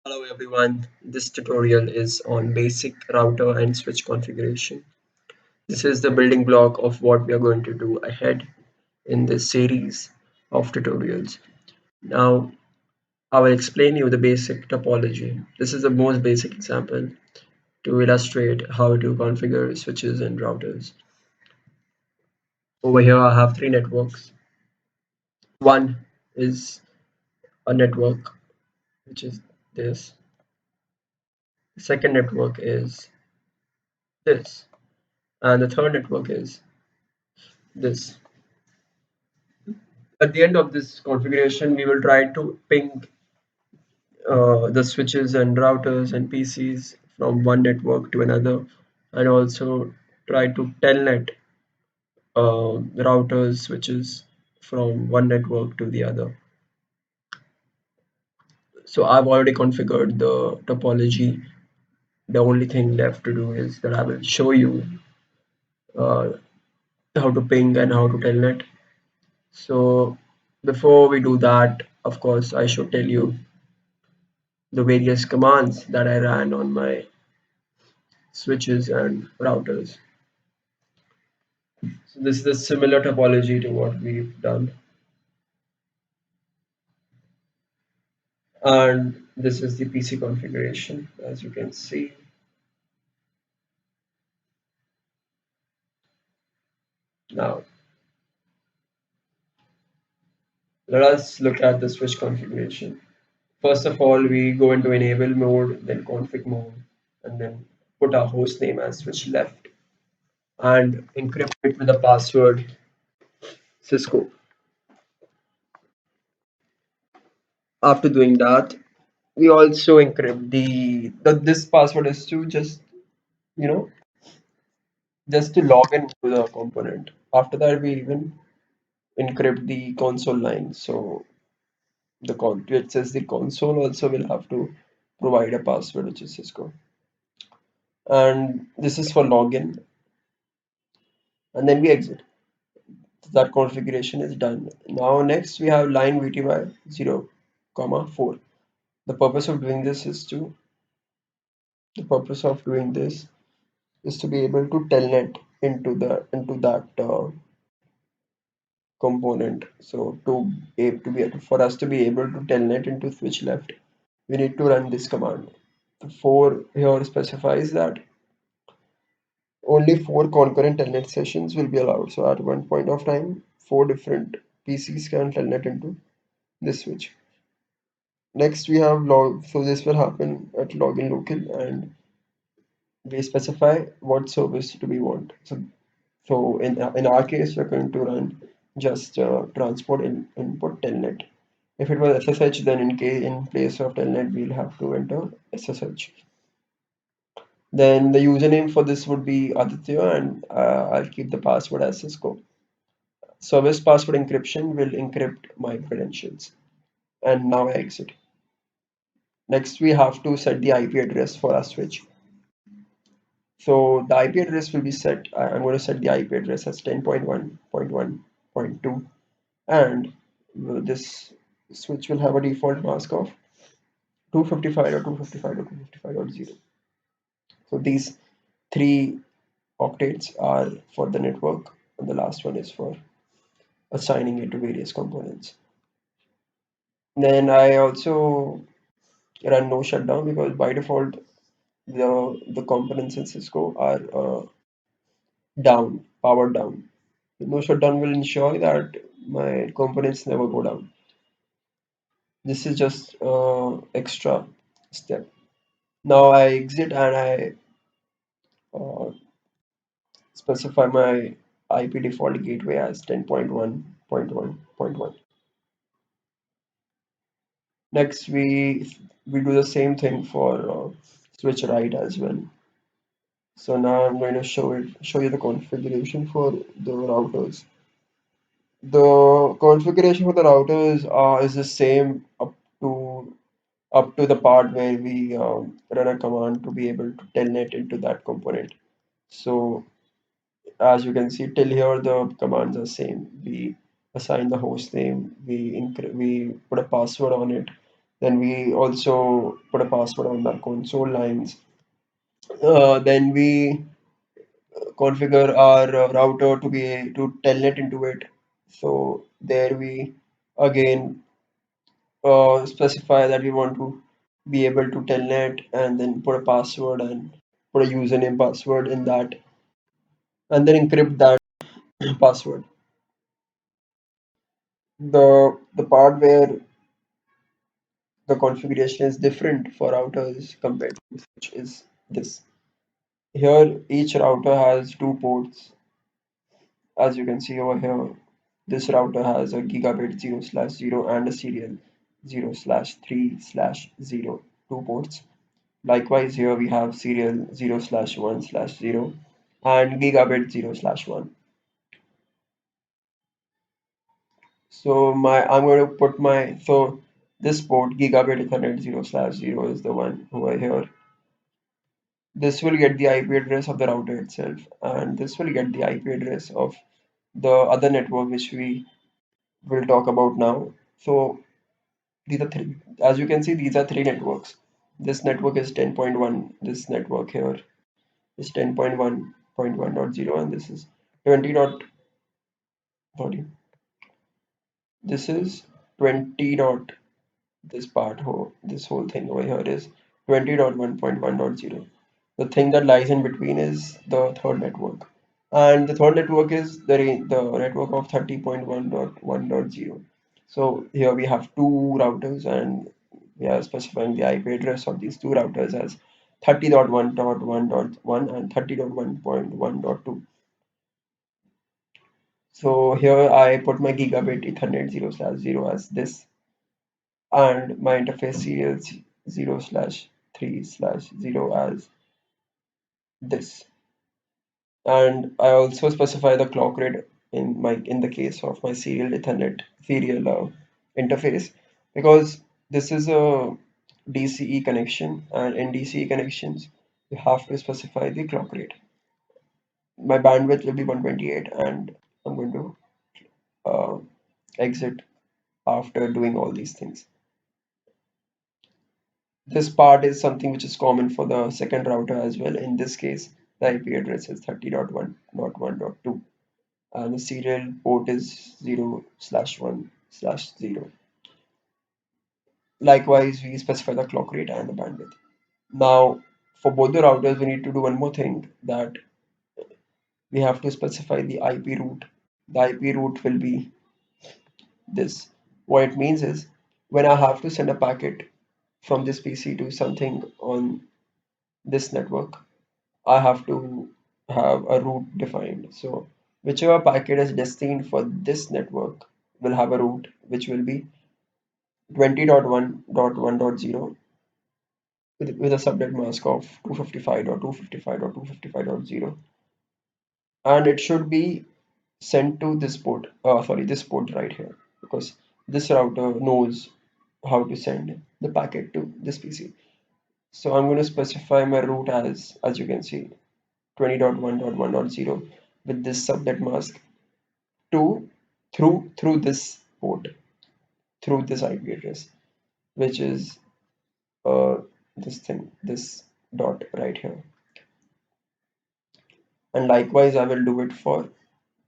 Hello everyone, this tutorial is on basic router and switch configuration. This is the building block of what we are going to do ahead in this series of tutorials. Now, I will explain you the basic topology. This is the most basic example to illustrate how to configure switches and routers. Over here I have three networks. One is a network which is this. The second network is this. And the third network is this. At the end of this configuration, we will try to ping the switches and routers and PCs from one network to another, and also try to telnet routers, switches from one network to the other. So I've already configured the topology. The only thing left to do is that I will show you uh, how to ping and how to telnet. So before we do that, of course, I should tell you the various commands that I ran on my switches and routers. So this is a similar topology to what we've done. And this is the PC configuration, as you can see. Now, let us look at the switch configuration. First of all, we go into enable mode, then config mode, and then put our host name as switch left and encrypt it with a password Cisco. After doing that, we also encrypt this password is to just to log in to the component. After that, we even encrypt the console line. So it says the console also will have to provide a password, which is Cisco. And this is for login. And then we exit. That configuration is done. Now next we have line VTY 0, 4. The purpose of doing this is to the purpose of doing this is to be able to telnet into that component. So for us to be able to telnet into switch left, we need to run this command. The 4 here specifies that only 4 concurrent telnet sessions will be allowed. So at one point of time, 4 different PCs can telnet into this switch. Next we have log. So this will happen at login local, and we specify what service do we want. So in our case, we're going to run just transport input telnet. If it was SSH, then in place of telnet, we'll have to enter SSH. Then the username for this would be Aditya, and I'll keep the password as Cisco. Service password encryption will encrypt my credentials. And now I exit. Next, we have to set the IP address for our switch. So the IP address will be set. I'm going to set the IP address as 10.1.1.2, and this switch will have a default mask of 255.255.255.0. So these three octets are for the network, and the last one is for assigning it to various components. Then I also run no shutdown because by default the components in Cisco are powered down. No shutdown will ensure that my components never go down. This is just extra step. Now I exit and I uh, specify my IP default gateway as 10.1.1.1. Next, we do the same thing for switch right as well. So now I'm going to show you the configuration for the routers. The configuration for the routers is the same up to the part where we run a command to be able to telnet into that component. So as you can see till here the commands are same. We assign the host name, we put a password on it, Then we also put a password on our console lines. Then we configure our router to be to telnet into it. So there we again specify that we want to be able to telnet and then put a password and put a username password in that and then encrypt that password. The part where the configuration is different for routers compared to switch is this. Here each router has two ports. As you can see over here, this router has a gigabit 0/0 and a serial 0/3/0, two ports. Likewise, here we have serial 0/1/0 and gigabit 0/1. So I'm going to put this port gigabit Ethernet 0/0 is the one over here. This will get the IP address of the router itself, and this will get the IP address of the other network which we will talk about now. So these are three, as you can see, these are three networks. This network is 10.1. This network here is 10.1.1.0, and this is 20 dot, sorry, this is 20 dot, this whole thing over here is 20.1.1.0. The thing that lies in between is the third network. And the third network is the network of 30.1.1.0. So here we have two routers and we are specifying the IP address of these two routers as 30.1.1.1 and 30.1.1.2. So here I put my gigabit Ethernet 0/0 as this and my interface serial 0/3/0 as this. And I also specify the clock rate in the case of my serial Ethernet serial interface, because this is a DCE connection, and in DCE connections you have to specify the clock rate. My bandwidth will be 128 and I'm going to uh, exit after doing all these things. This part is something which is common for the second router as well. In this case, the IP address is 30.1.1.2 and the serial port is 0/1/0. Likewise, we specify the clock rate and the bandwidth. Now, for both the routers, we need to do one more thing, that we have to specify the IP route. The IP route will be this. What it means is when I have to send a packet from this PC to something on this network, I have to have a route defined. So whichever packet is destined for this network will have a route which will be 20.1.1.0 with a subnet mask of 255.255.255.0, and it should be sent to this port, this port right here, because this router knows how to send the packet to this PC. So I'm going to specify my route as you can see, 20.1.1.0 with this subnet mask to through this port, through this IP address, which is uh, this dot right here. And likewise, I will do it for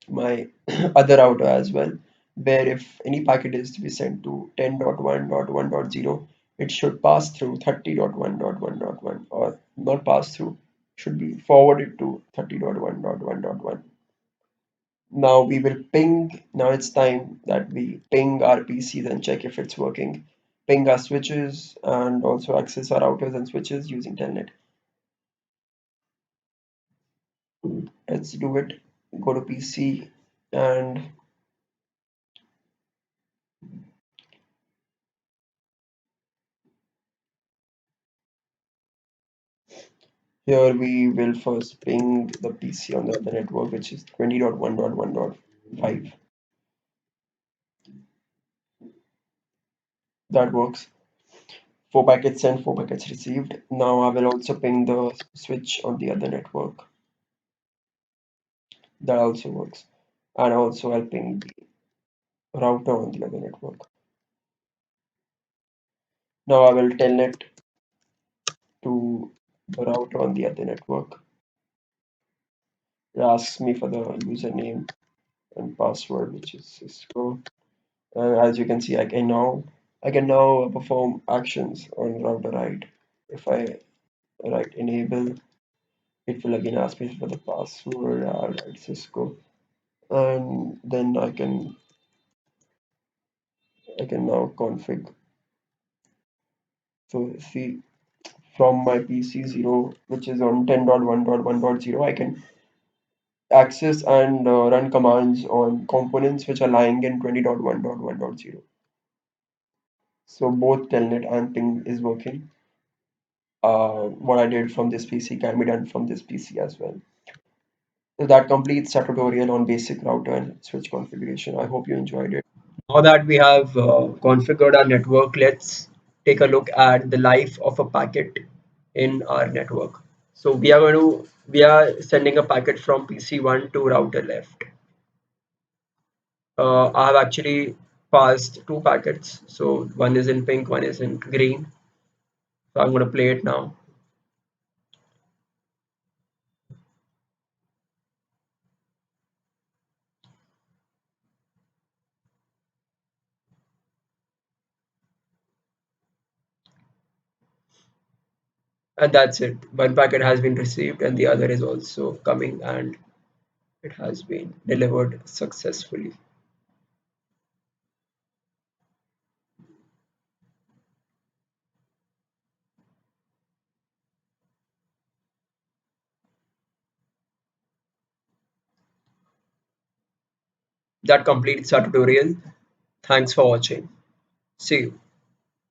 my other router as well, where if any packet is to be sent to 10.1.1.0, it should pass through 30.1.1.1, or not pass through, should be forwarded to 30.1.1.1. Now we will ping. Now it's time that we ping our PCs and check if it's working. Ping our switches and also access our routers and switches using Telnet. Let's do it. Go to PC, and here we will first ping the PC on the other network, which is 20.1.1.5. That works. 4 packets sent, 4 packets received. Now I will also ping the switch on the other network. That also works. And also I'll ping the router on the other network. Now I will telnet to the router on the other network. It asks me for the username and password, which is Cisco. As you can see, I can now perform actions on router right. If I write enable, it will again ask me for the password. I'll write Cisco, and then I can now config. So see, from my PC 0, which is on 10.1.1.0, I can access and run commands on components which are lying in 20.1.1.0. So both telnet and ping is working. What I did from this PC can be done from this PC as well. So that completes our tutorial on basic router and switch configuration. I hope you enjoyed it. Now that we have configured our network, let's take a look at the life of a packet in our network. So we are sending a packet from PC1 to router left. I have actually passed two packets. So one is in pink, one is in green. So I'm going to play it now. And that's it. One packet has been received and the other is also coming, and it has been delivered successfully. That completes our tutorial. Thanks for watching. See you.